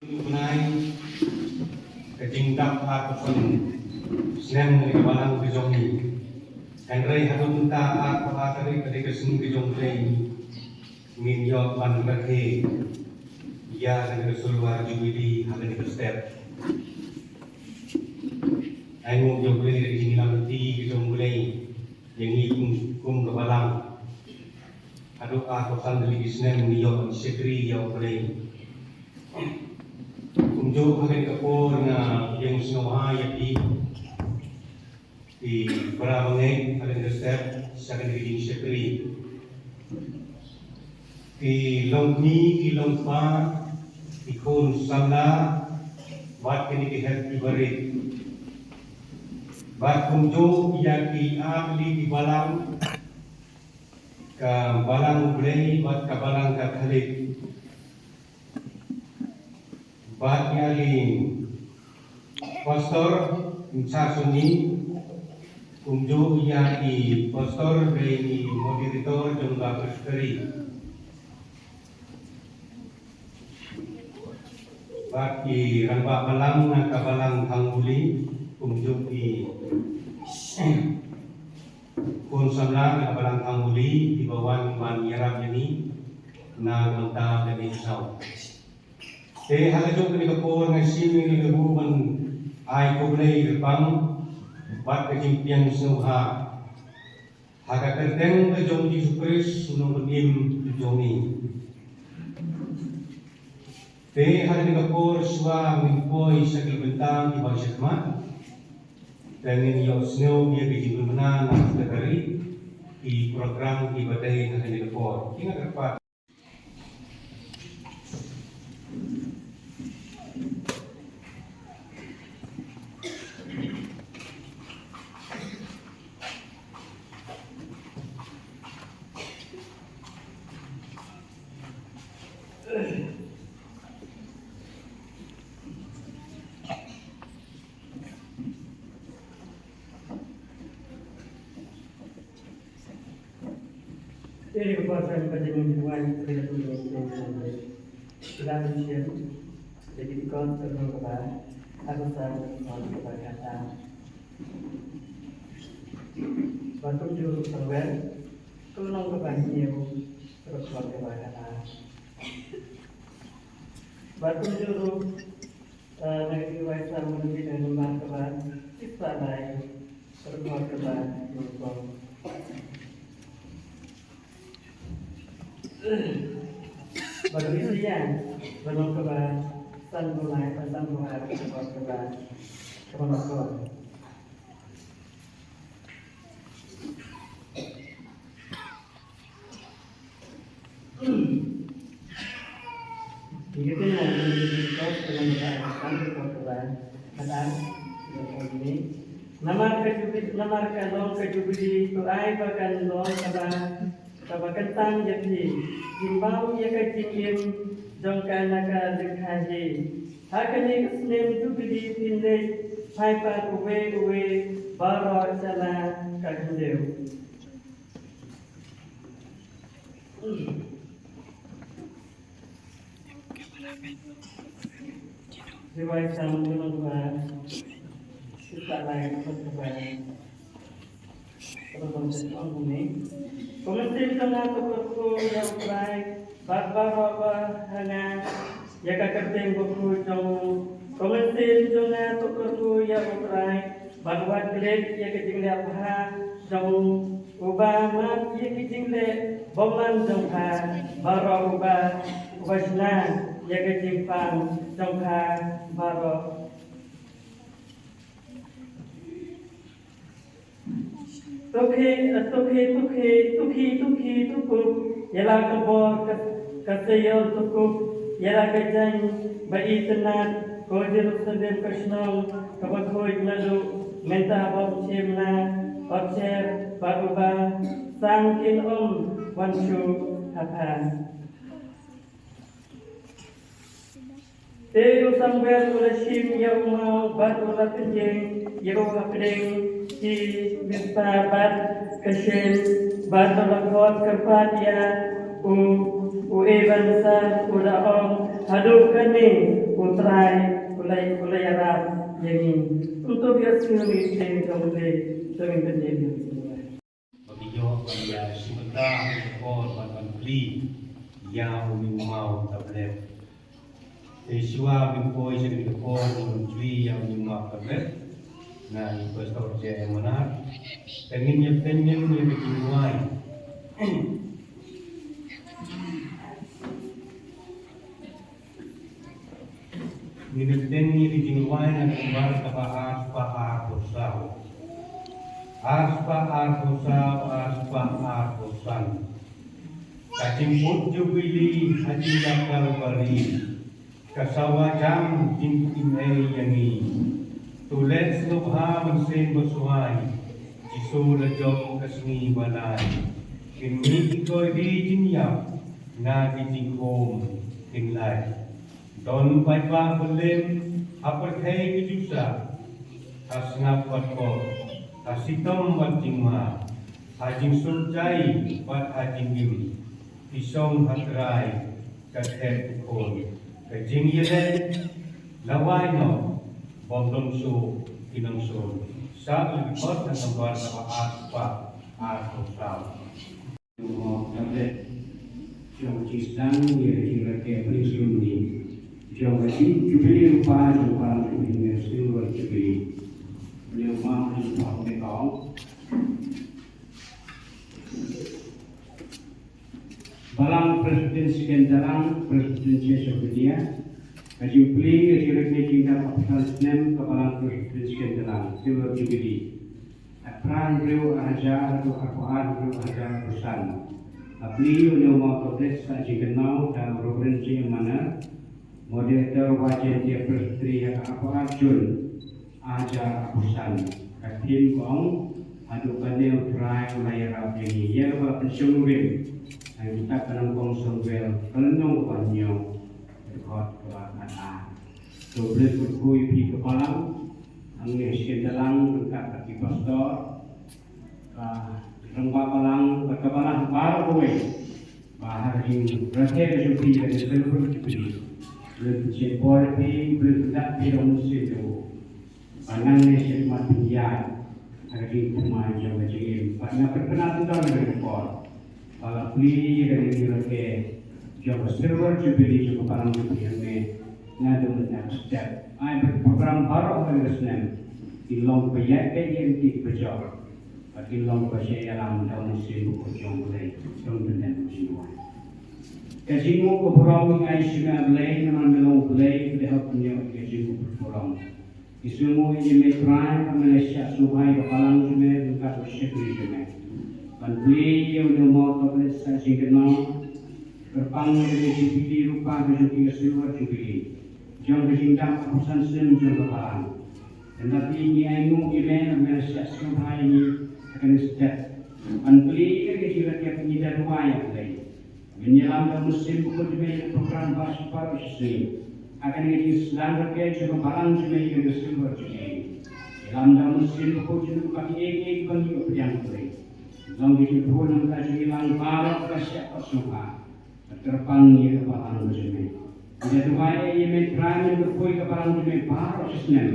Tunay, katingdak ako pun senang nikawalang kejong ni. Kanray hadun ta ako atari ketika seni kejong play minyo pan berke ya ketika sulwar jubili hakan ketika step. Ayo jong play dari sini lam ti kejong play yang ikung kum kewalang. Aduk ako sandali senang minyo sekri ya play. Unjuk akan kapur na yang sinoha yati di berawangai akan step akan digin sekri di longni di longpa di kun sanda buat kini di hati berit buat unjuk yati abli di balang ke balang ulei buat ke balang ke khalid Bahat yang pastor sasuni unjuk yang di pastor dari moderator jumlah pesteri. Bahat di rambak balang nak balang tangguli unjuk di kun samla nak balang tangguli di bawah man yarab ini na mentah dari sau. Halajo kini kapur ngasih ni lebuman ai kublai repang bat kejimpian suha haga terteng kejong di supres sunung benim jomi. Hari ni kapur swa mingpoi sakil bentang di bawah syakmat dan ini yo snow dia kejimpian mana nak terkari di program di badai hari ni kapur. Ingat rapat. Ini kekuasaan panjangan hubungan terhadap dalam usia jadi dikon terus kepada aku sangat kepada kata bantu juru server tolong kepada new terus kepada kata bantu juru negeri wajah menuju dan membantu kepada siswa lain terus kepada juru baru isian belum kebar san mulai tentang mulai kebar kemana begitu ya kos dengan berangkat kebar ada ini nama kalau kejubili itu ai bahkan long kebar kentang jadi jimbau ya kecingin jongkan naga dekhaji hakani kesnem jubili tindai paipa uwe baro sala kakendeu riwayat sambung kita lain berkebayan Kementerian Tengah Tukuku yang baik, bapa hanya jaga kerja buku jauh. Kementerian Tengah Tukuku yang baik, bapa gelap yang kejenglah apa jauh. Ubah mat yang kejenglah boman jauh baru ubah senang yang kejimpang jauh baru. Tukhi tukuk yala kabor kasayol tukuk yala kajang bai tenat kojir sendem krishnam kabakhoy lalu menta bom chimna obser baguba sangkin wanshu hapa Teu sambil ulashim ya umau bat ulah penjeng ya hapdeng di misabat kesel bat lakot kerpat ya u evan sa udah hadu kani putra Jadi untuk biasa ini kita boleh sering terjadi. Mabiyo ya simata ko ban pli ya umi mau tablet. Iswa bin boy jadi ko mun jui ya umi mau tablet. Na iko sto je mana. Pengen ya bikin wai. Nilipden ni bikin wai na kumbar tapaas pa posao. Aspa arposan. Kacing put jubili haji yakal bari. Kasawa jam jingkin yangi. Tulet slubha mensin bersuai. Jisu lejong kesni balai. Kini ikoy di jinyap. Na di jingkom kinlay. Don paipa belim. Apertay kejusa. Asnap watkot. Asitom batingma, hajing surjai bat hajing im, pisong hatrai kathet ukol, kajing yele lawai no, bondong su kinong su, sa ulipot ng nabar sa aspa aso sao. Yung tablet, yung chisang yung rake prinsum ni, yung kasi jubili rupa yung parang yung silver jubili. Beliau mahu disebut mereka balang presiden sekian dalam presiden Somalia kaji beli hasilnya tinggal kapital Islam ke balang presiden sekian dalam silver jubilee peran beliau ajar atau akuan beliau ajar perusahaan beliau yang mau proses kaji kenal dan provinsi yang mana model terwajib dia presiden yang akuan Jun ajar apusan katim kong adu kanel try layar ini ya ba pensungwil ang kita kanong sungwil kanong panyo rekod kebakan so boleh berkuy pi kepalang ang ngesin dalang dekat kaki pastor rengwa palang berkebalan baru kuy bahar yang berhasil kesupi dan seluruh kesupi boleh cepol pi boleh tidak pi dong situ Panang ni khidmat dunia Hari kumai jauh jauh Panang perkenal tentang rekor Kalau beli dari nilai Jauh silver jubilee Jauh parang jubilee ni Nado next step Ay berprogram baru dari Islam Ilong bayar yang dikejar Ilong bayar alam daun musim Jauh boleh Jauh dengan musim Kajimu keberang Ay sila boleh Naman belum boleh Kita punya kajimu berprogram Isumu ini metrai Malaysia Subhay Bakalang Jume Bukat Bersyukri Jume Panpuli yang mau Toples Saksi Kenal Berpang Dari Jibili Rupa Bersyukri Silver Jubilee Jom berjingkap Keputusan Sim Jom Bakalang Dan tapi ini Aimu Imen Malaysia Subhay ini Akan sejat Panpuli yang Kira-kira Penyidar Ruaya Menyelam dan musim Bukat Jume Program Bahasa Baru Islam akan jadi Islam rakyat juga barang juga yang silver juga. Dalam dalam musim ko juga kaki ek bagi yang boleh. Dalam itu pun kita hilang barat kasih persuka. Terpang ia barang juga. Jadi wahai ia metranya berkoi ke barang juga barat Islam.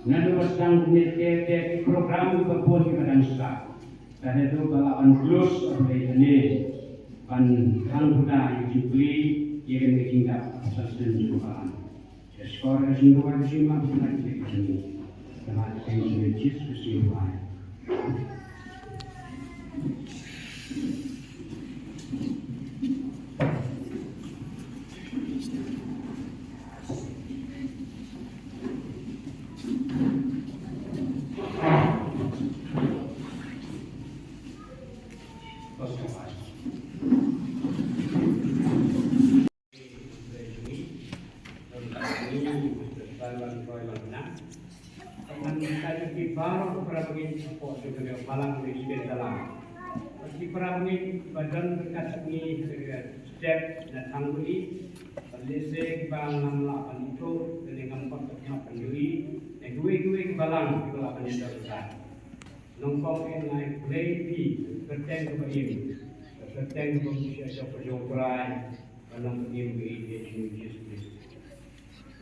Nado sedang menyediakan program berpon ke bangsa. Dan itu balapan plus oleh ini pan budak yang dibeli ia akan ditingkat asasnya juga. Sekolah semua masih mampu lagi begini. Karena saya sudah kesimpulan. Baru para pengin support juga malang presiden dalam. Bagi para pengin badan berkat ini step dan tangguli, lese bang namla itu dengan empat pendiri, dua balang di bawah penyelesaian. Nongkong naik play berteng ke ini, berteng ke posisi perjuangan, kalau begini di Yesus Kristus.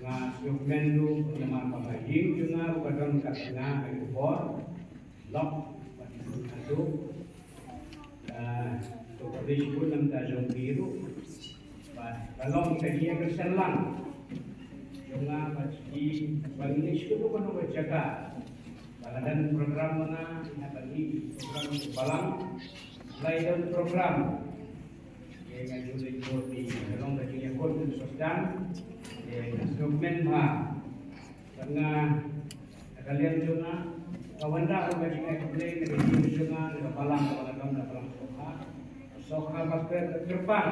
nga dokumento naman pagaying yung nga upadang katanga ay upor lock pati ito ito pwede ko ng tajong biro kalau kaya kersan lang yung nga pati banginis ko ko nung jaga baladan program na bagi program balang lain program yang ngayon ito di kalong kaya ko ng sosdan dokumen ha karena kalian juga kawanda ko kasi ay problema ng juga nagapalang soka pastor terpang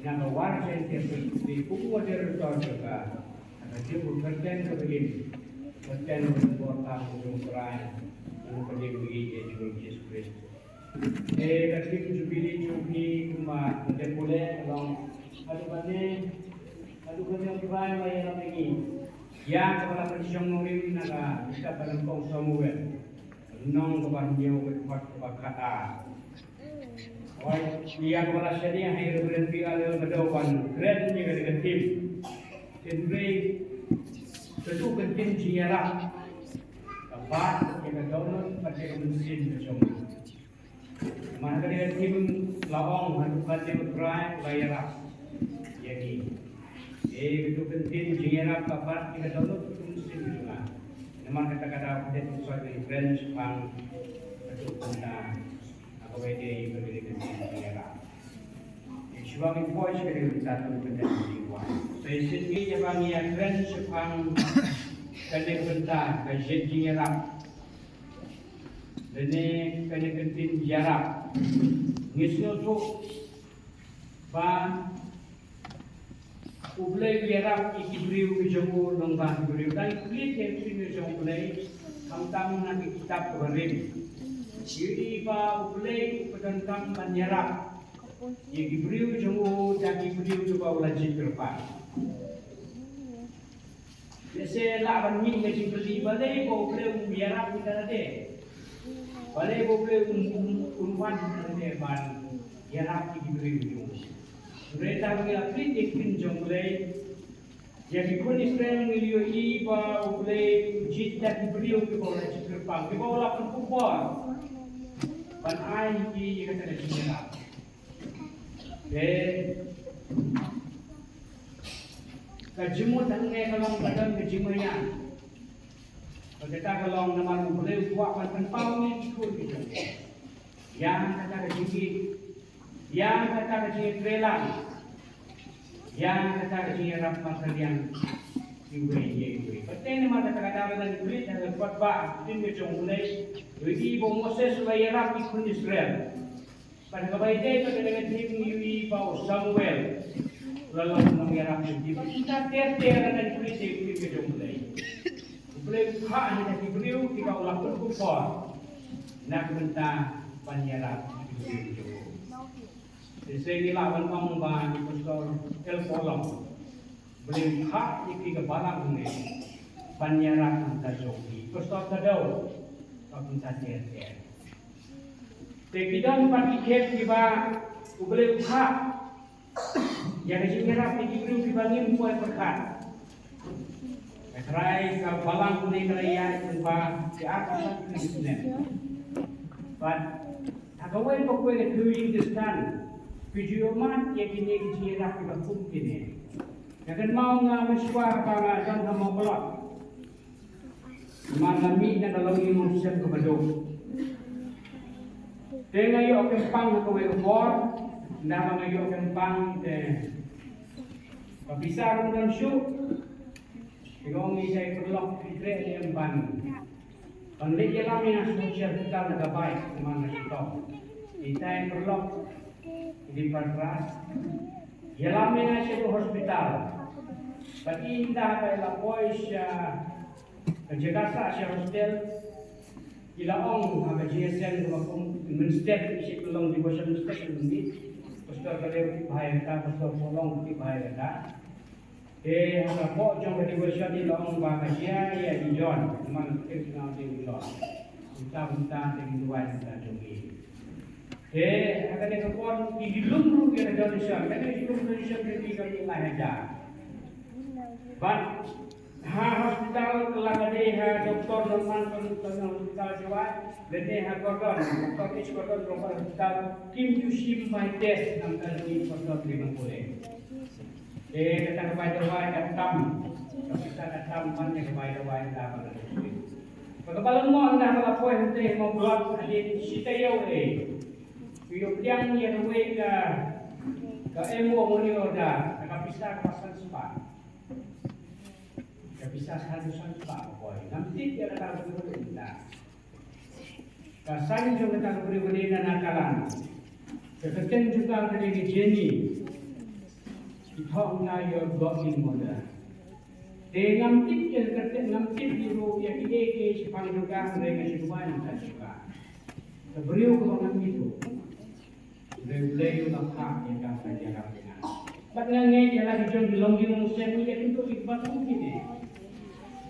yang luar saya di buku modern juga ada dia bekerja ke begini bekerja untuk tanggung jawab untuk pendiri juga Yesus Kristus kasi kujubili jubi kuma boleh kalau ada banyak Aduh yang kibay may namingi. Yang kepala pensiun ngomong naga bisa dalam kong Samuel. Nong kebanyaw kata. Wah, dia kepala syariah yang berhenti alil berdoan. Keren juga dengan tim. Sendiri tentu penting jiarah. Kabar yang download pada mesin bersama. Mana dengan tim lawang hadukan yang berai layarah. Jadi itu penting jiarah kabar kita download itu mesti juga. Nama kata-kata kita sesuai dengan brand Jepang itu tentang apa yang berbeda dengan jiarah. Sebagai voice dari satu benda jiwa. Saya sendiri Jepang yang brand Jepang kena benda kajian jiarah. Ini kena penting jiarah. Ngisno tu ba Ublay biarap ikibriw ijamu ng bahibriw. Dahil kulit yung sinusong ublay, ang tamang nakikitab kabarin. Yuri pa ublay padantang manyarap. Ikibriw ijamu, ikibriw juga ulajit berpa. Kasi laban min kasi beli balay bo ublay biarap kita nade. Balay bo ublay unwan kita nade ban biarap ikibriw ijamu. Mereka mengalami ikhtin jonglei, jadi kun Israel milio iba ublei jita diberiu ke bawah cikerpang, ke bawah lapan kupar, ban ai ki kata nak cina. Kajimut hangai kalong badan kejimanya, kita kalong nama ublei buat pan pau ni ikut kita. Yang kata kejimit. Yang kata kecil trelan, yang kata kecil rampas kalian ibu. Betul ni mata kata kata kulit dan kuat bah, ini macam mulai. Jadi ibu Moses supaya rapi kun Israel. Pada kebaikan pada dengan tim ibu bau Samuel, lalu mengira rapi. Kita ter dan kulit ini macam mulai. Mulai hak hanya diberiu kita ulah berkumpul. Nak minta panjara ibu. Saya lawan pembahan di pastor El Polong. Beli hak iki kebalang ini. Panyarak kita jogi. Pastor Tadau. Kapun tadi. Tekidang pati kek tiba. Beli hak. Yang singerap iki beri dibangin buat berkat. Try kebalang ini kerajaan tempat di atas Kristen. But agawin ko ko doing this done. Video mat yang kini jirak kita mungkin ni. Jangan mau ngameswar para jangan mau pelak. Malami na dalam ilmu siap kebadok. Dengan yo kempang ko ko for, nama yo kempang Pabisar dan syu. Ikaw ni saya pelak fitre ni empan. Pandai jalan yang sosial kita nagabay mana ito. Kita yang pelak di Patras, yalamnya nasi ke hospital. Bagi indah pada pois Jakarta si hostel, ilaong agak GSM waktu menstep isi pelong di bawah menstep ini, pastor kalau bahaya kita, pastor pelong di bahaya kita. Agak pok jom di bawah ilaong bahaya ya di John, teman kita di John. Kita di luar kita jogi. Akan ekor di lumru kita jalan Islam. Karena di lumru Islam kita kami lahir. But hospital kelakade doktor normal hospital Jawa, lene gordon, doktor is gordon global hospital, Kim Yushim my test nam kali gordon 50. Datang kepada datang, kita datang mana kepada dah. Pagkabalan mo ang nakalapoy hante mo blog adit sitayaw Piyopiyang yan uwi ka emo mo ni Oda, nakapisa ka pasan spa. Kapisa sa halusan spa, boy. Namtit yan nakakabuli na. Kasan yung nakakabuli na nakalan. Kakaten juga ka ni Jenny. Ito na yung bloging mo na. Namtit yan kakaten, namtit yung yan kineke si Panginoon na si Duwan ang kasika. Beliau kalau itu, beliau lapar yang dapat dia lakukan. Bagainya ialah hijau dilonggi musim ini itu ibarat mungkin ni.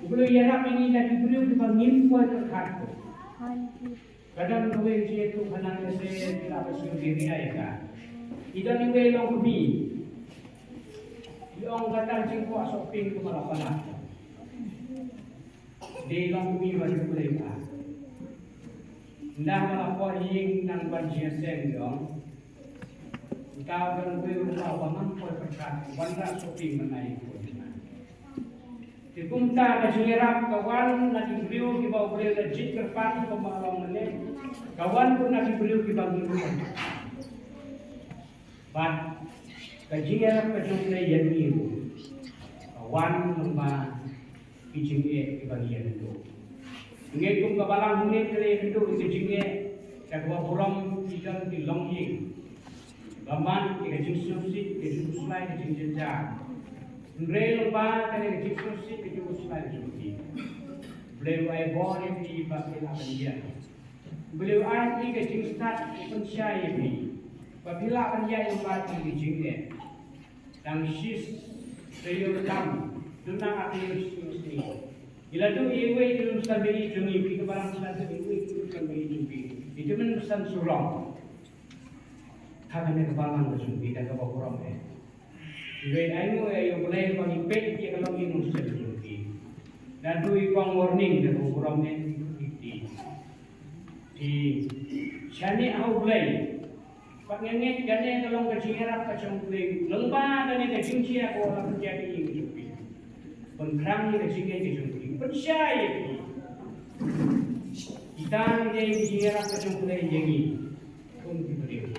Beliau ialah ini dari beliau dipanggil kuat terhadap. Kadang beliau itu kenal saya tidak bersyukur diri ayah. Tidak niwe long kami. Yang kadang cingkuat shopping ke mana-mana. Di long kami masih boleh tak. Ndah melapor ying nang banjir sen dong. Kau kan rumah bangun pun perkat, bandar shopping menaik pun. Dikumta keserap kawan nanti beliau di bawah beliau legit kerpan pemalang menit. Kawan pun nanti beliau di bawah beliau. But keserap kejumlah yang itu. Kawan lembah kijing di bagian itu. Ngai kum kabalang ngai kere kendo kijinge kakwa puram ikan di longying. Gaman ke jingsusi ke jingsulai ke jingjenja. Ngai lomba ke jingsusi ke jingsulai jingti. Beliau ay born di bakil akandia. Beliau ay ke jingstat pensyai bi. Babila pensyai lomba di jingge. Dang sis beliau tam dunang akhir sini. Ila tu iwe itu pesan beri jungi, pi kebarang pesan iwe itu pesan beri jungi. Itu men pesan surong. Kami kebarang jungi dan kebakuram Iwe ainu yang boleh bagi pet dia kalau minum pesan jungi. Dan tu ikong warning dan kebakuram itu. Di sini aku boleh. Paknya gane kalau kecingirap kacang boleh. Lembah dan kecingci aku orang menjadi jungi. Pengkrang ni kecingnya jungi. Percaya kita ni dijarah kejumlah jengi, untuk beliau.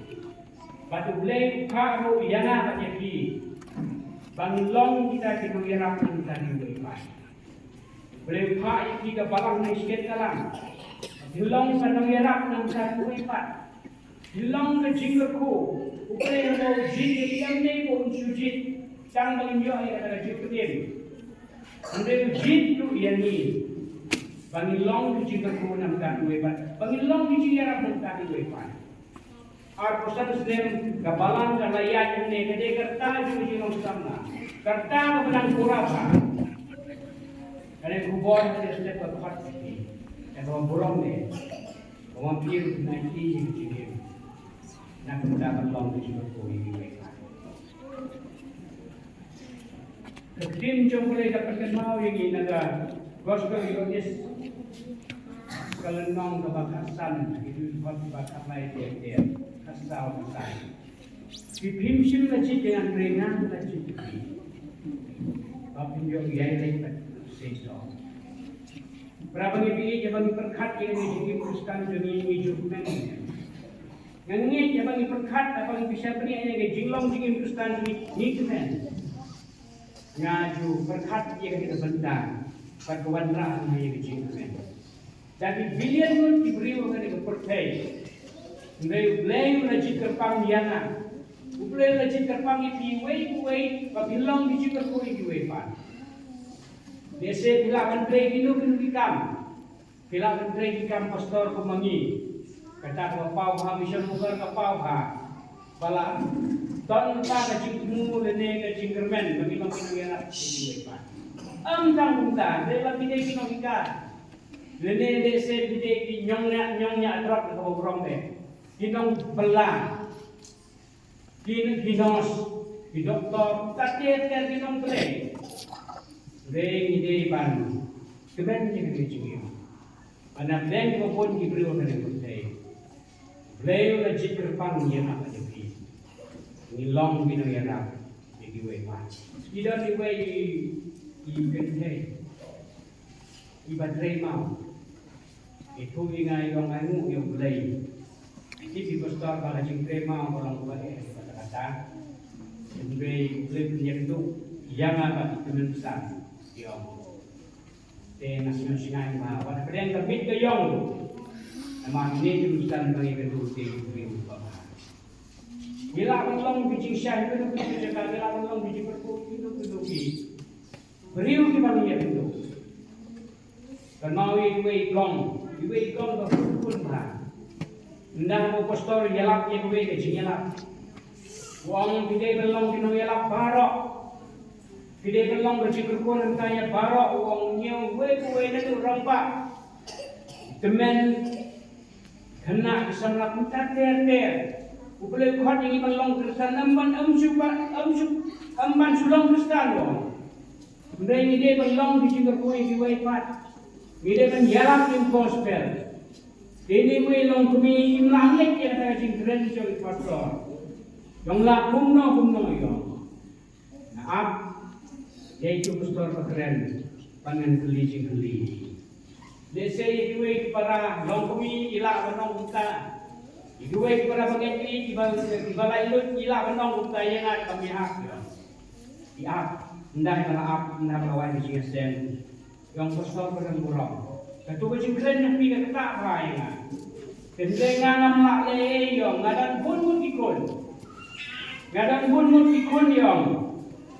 Batu beliau kau yang apa jadi, banglong kita dijarah kita dibuat. Beliau kau kita balang miskin kalam, dilong sana dijarah kita dibuat. Dilong kejingku, beliau mau jingir yang ni pun sujud, jangan menginjau yang ada jingir. Beliau jitu yang ni, bangilong di jingkaku nam kan wepan, bangilong di jingkar nam kan wepan. Ar pesan sedem kabalan kalayat ini kede kerta juga jingong sama, kerta kebenang kurapa. Kade kubur kade sedem berpat ini, yang orang bolong ni, orang piu nanti jingkir, nak mendapat long di jingkaku ini wepan. Tim jomboleh dapat kenal yang ini naga gospel Indonesia kelenong kebakasan itu bakar lain dia kasau kasai. Pipim sim lagi dengan ringan lagi. Bapin jo yai lepat seso. Berapa ni jabang perkat yang ini kuruskan demi hidupnya. Yang ini jabang perkat apa yang bisa beri yang jinglong jingin kuruskan demi hidupnya. Ngaju berkat dia kita bentang perkewandrahan yang dijingkan. Jadi bilion pun diberi orang yang percaya. Beliau lagi kerpang diana, beliau lagi kerpang itu way, babilong dijingkan kuri di pan. Desa bilakan play itu dikam, bilakan play dikam pastor pemangi. Kata kapau habiskan bukan kapau ha, bala. Ton pa ka jingmu lene ka jinggermen bagi mang pinangyara di wepan. Ang tanggungan de la bidai kinongika. Lene de se bidai di nyongnya drop ka bobrong de. Kinong belang. Kinos di doktor tatet kan kinong play. Reng ide pan. Kemen ni kini cumi. Anak reng ko pun diberi orang yang bertai. Beliau la jikir pan yang apa jadi. Ni long binu yang nak jadi wewan. Tidak diwe i bertai. Iba mau. Itu ingai yang anu yang beli. Jadi pastor pada jikir mau orang boleh kata-kata. Beli punya itu yang apa itu besar. Yang nasional singai bahawa kalian terbit ke yang nama ini jurusan bagi kedua tinggi bahawa bila orang bijing syah itu kita jaga bila orang bijing berkuat itu beriu di mana ya itu dan mau iwe long berkuat lah ndah mau pastor yalap yang iwe ke yalap uang tidak belong di yalap barok. Tidak belong berjikirkun tanya barok uang nyew kue tu rampak. Temen kena kesamlah putar ter. Upale khat yang belong kersan amban amban sulang kristan wong. Benda ini dia belong berjikirkun di waipat. Dia kan yalap yang gospel. Ini kue long kami imlahnya yang ada jingkren jadi pastor. Yang lah kumno yang. Nah, yaitu pastor pakeren pangan geli. Desa iwe para longkumi ila banong kita. Iwe para pageti ibala ilut ila banong kita yang ada kami hak. Iap ndah maaf ndah lawan di sen. Yang pastor pakeren burong. Satu baju keren yang pindah ketak bahaya. Kendengan amak le yang ngadan pun ikon. Ngadan pun ikon yang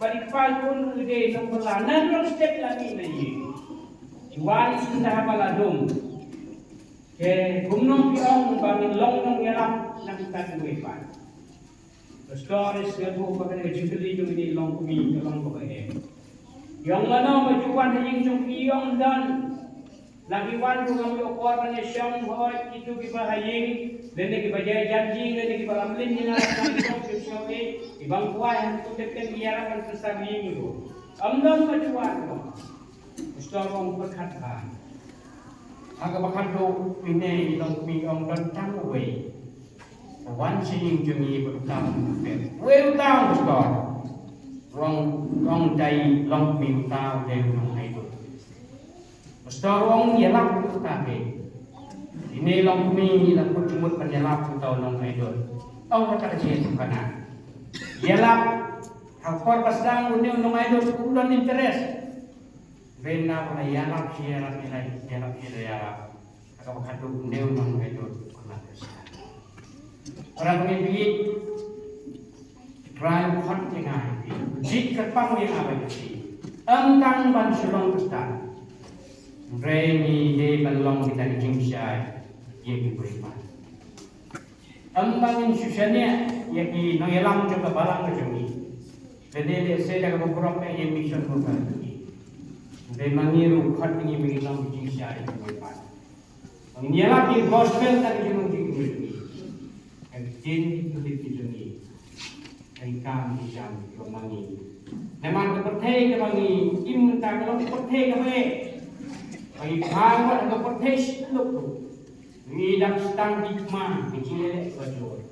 Paripal pun udah nombor lanan terus step lagi nih. Jual indah baladum. Ke gunung piong bangun long nong yalam nak kita kuipan. Stories ngaku pakai jengkeli jeng ini long kumi long pakai. Yang mana majuan hanya jeng piong dan lagi wan tu kami okor banyak syam hoi itu kita haying dan kita bajai janji dan kita lamlin yang akan kita syami ibang kuah yang kita kengiarakan sesami itu. Amdam majuan tu. Storong berkata. Agak makan tu ini long piong dan tangway. Wan sing jungi berutang. Wei utang stor. Rong dai long pi utang dai long hai tu. Storong yelap utake. Ini long mi la putmut penyelap utau long hai tu. Tau kata kecil kana. Yelap hakor pasang uni long hai tu udon interest. Bena pula yelap yelap. Agak makan tu uni long hai tu. Orang ini drive hot yang ada, jik kerpang yang ada di, engkang ban sulong besar, reni de balong kita jingsyai, ia diberikan. Engkang insusannya, ia di noyelang juga balang kejungi, jadi saya dah beberapa yang mission bukan ini, de mangiru hot ini mengilang jingsyai diberikan. Mengiyalah di gospel tadi jumlah Jin kulit dijungi, engkang dijam kemangi. Naman kepertai kemangi, im tak kalau kepertai kami. Bagi kawan kepertai seluk tu, ngidak stang hikmah, kecil bajor.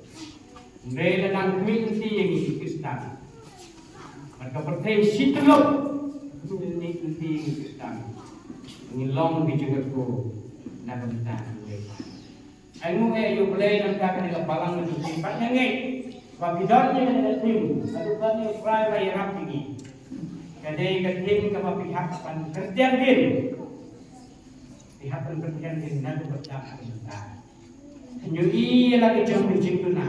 Mereka dan kemingsi yang Kristan. Kepertai seluk, tu ni kemingsi yang Kristan. Ngilong dijungatku, nak bertahan. Anu yo boleh nak kena balang tu simpatnya ngai. Babidornya ada tim, aduh kan ni fry lagi rap tinggi. Kadai ketim ke pihak pan kerjaan bin. Pihak pan kerjaan bin nak bercakap tentang. Penyui lagi jom bijing tuna.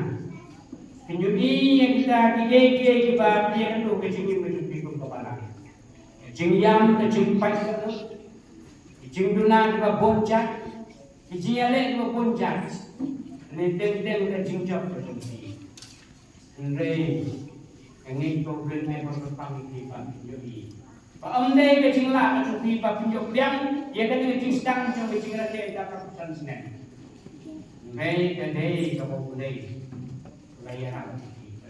Penyui yang kita gigi kita yang tu kecingin berjumpa kepala. Jingyam ke jingpai ke. Jing tuna kita boncak. Ijiale ko punjat ni tem ka jingjok ko jingi nrei ngi problem ai ko pang ki pa yogi pa onde ka jingla ka ti pa pinjok biang ya ka ni jingstang jo ka jingra te da ka san snen nrei ka dei ka bo dei layara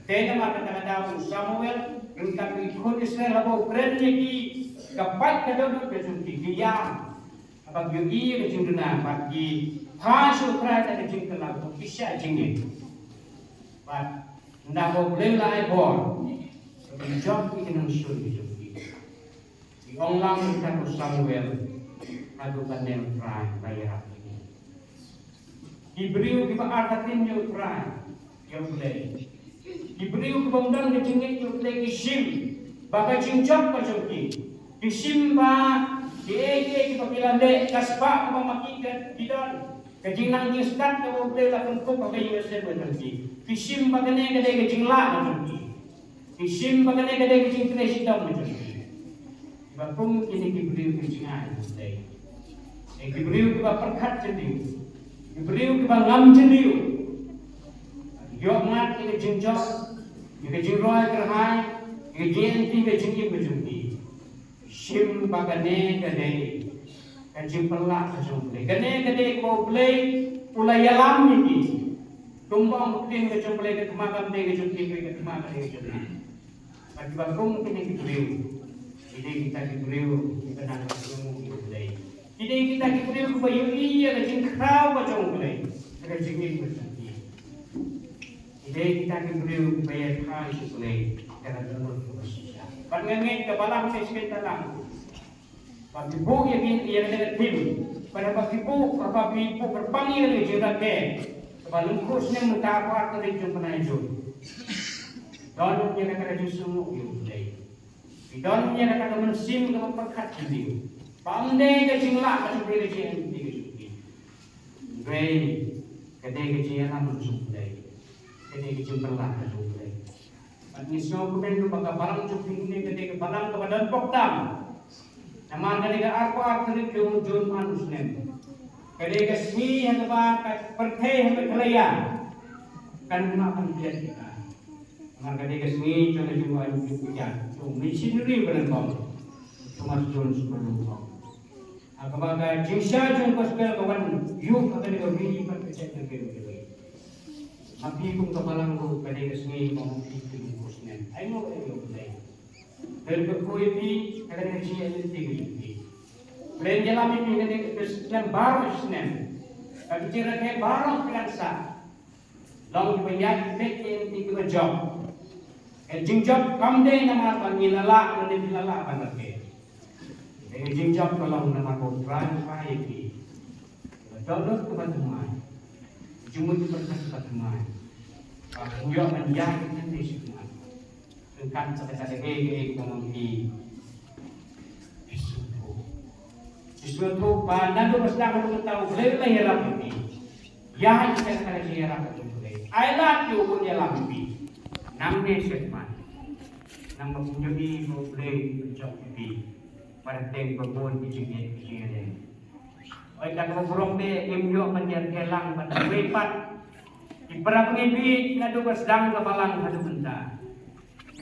te na ma ka da Samuel ng ka ko Israel bo kren ki kapat ka daw ka jumpi kiyam abag yung iya ka jumduna pagi pasu prata ka jumduna ko bisa jingin but nda ko blela ai bor ka job ki nang sur ki jumpi di ong lang ka ko Samuel adu kanen prai bayar Ibriu ki ba arkatin yo prai yo play Ibriu ki bangdang ka jingin yo play ki shim baka jingjak ka jumpi Kisimba, kiege kipapilande, kaspa kumamakikat gidon. Kajinang giskat na wablela kung ko pagay USA matanti. Kisimba kane kade kajingla matanti. Kisimba kane kade kajing presidang matanti. Iba kung kini kibriu kijingan matanti. Kibriu kiba perkat jadi. Kibriu kiba ngam jadi. Yok mat kini jingjak, kajing roy kerhai, kajing ti kajing matanti. Sim bagane gade kajing pelak kajung play gane gade ko play pula yalam niki tumbang mungkin kajung play ke kemakam de kajung play ke kemakam de kajung bagi bagong kini kibriu ide kita kibriu kita nak kajung play ide kita kibriu bayu iya kajing kraw kajung play kajing ni bersanti ide kita kibriu bayar kai play karena dalam Pangangit kabalang sa iskentalang. Pagbibu yang ada tim. Pada pagbibu berpanggil di jirake. Kabalang kurusnya mentapar ke region penajun. Donong yang akan ada sumuk yung play. Donong yang akan mensim ke perkat jadi. Pandai ke jingla ke seperti yang tinggi. Gray kedai ke jingla mensuplai. Kedai ke jingla ke suplai. Nisyo kumen baga barang cuping ni ketika barang kepada poktam. Naman ketika aku terik jun manusnen. Ketika seni yang kepada perteh yang berkelaya. Kan akan kita. Naman ketika seni cuma cuma juga. Cuma missionary berengkau. Cuma jun sebelum kau. Aku baga jinsya jun koskal kawan yuk akan diberi percaya negeri. Api kung kapalang ko ketika seni mau ikut. I know what you play. Then the poetry and energy and integrity. Plan jalan ini dengan kesekian baru senen. Tapi cara kayak baru kerasa. Long banyak fit into a job. And jing job come day nama pangilala dan dilala panake. Dengan jing job kalau nama ko try paiki. Dodot ke batumai. Jumut berkat batumai. Yo menjadi nanti kan sekali ekonomi Isutu pandang tu pasti aku tahu boleh lahirap ini ya kita sekali lahirap itu boleh I love you pun ya lambi namanya segman nama punjadi boleh menjauh ini pada tempoh pun dijinget oleh kalau burung deh imyo menjadi kelang pada wepat ibarat pengibi ngadu bersedang kebalang ngadu benda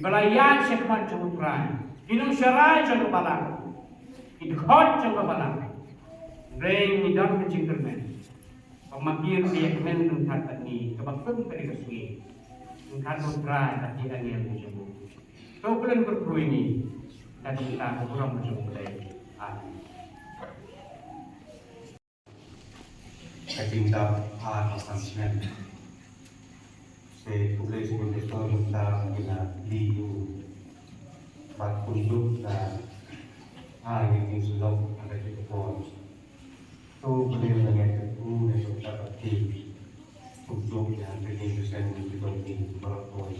Belayan sekman cumutran, kinung syarai jangka balang, idhot jangka balang, reng idam kecingkermen, pemakir dia kemen nungkat ni, kebakun kari kesui, nungkat nutran tak tidak yang menjemu. Kau bulan berkru ini, dan kita kurang menjemu dari Kacinta samsmen. Se tulis profesor tentang kita liu bak punduk dan yang sulok ada di pon. Tu beliau dengan itu dan seperti punduk yang berdiri sen di bawah berpon.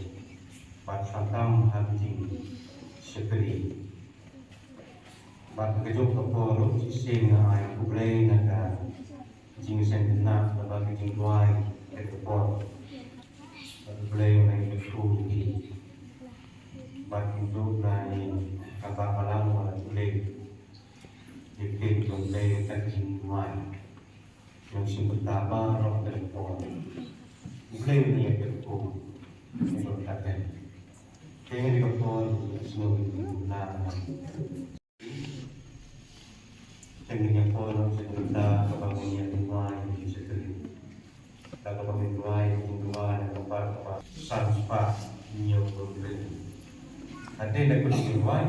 Bak santam habjing sekali. Bak kejuk keporo sisen ayam kublai naga jing sen nak bagi jing duai keporo. Boleh naik betul di bagi tu naik kapal malam wala boleh jadi boleh tak semua yang simpul taba roh telepon boleh naik betul itu takkan kena telepon semua nak dengan pon sebentar kebangunnya rumah di sekeliling kalau pemimpin dua apa sampai nyo problem. Ada nak pemimpin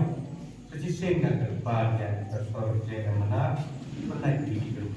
Sesisihkan kepada sesuatu yang mana menaiki hidup.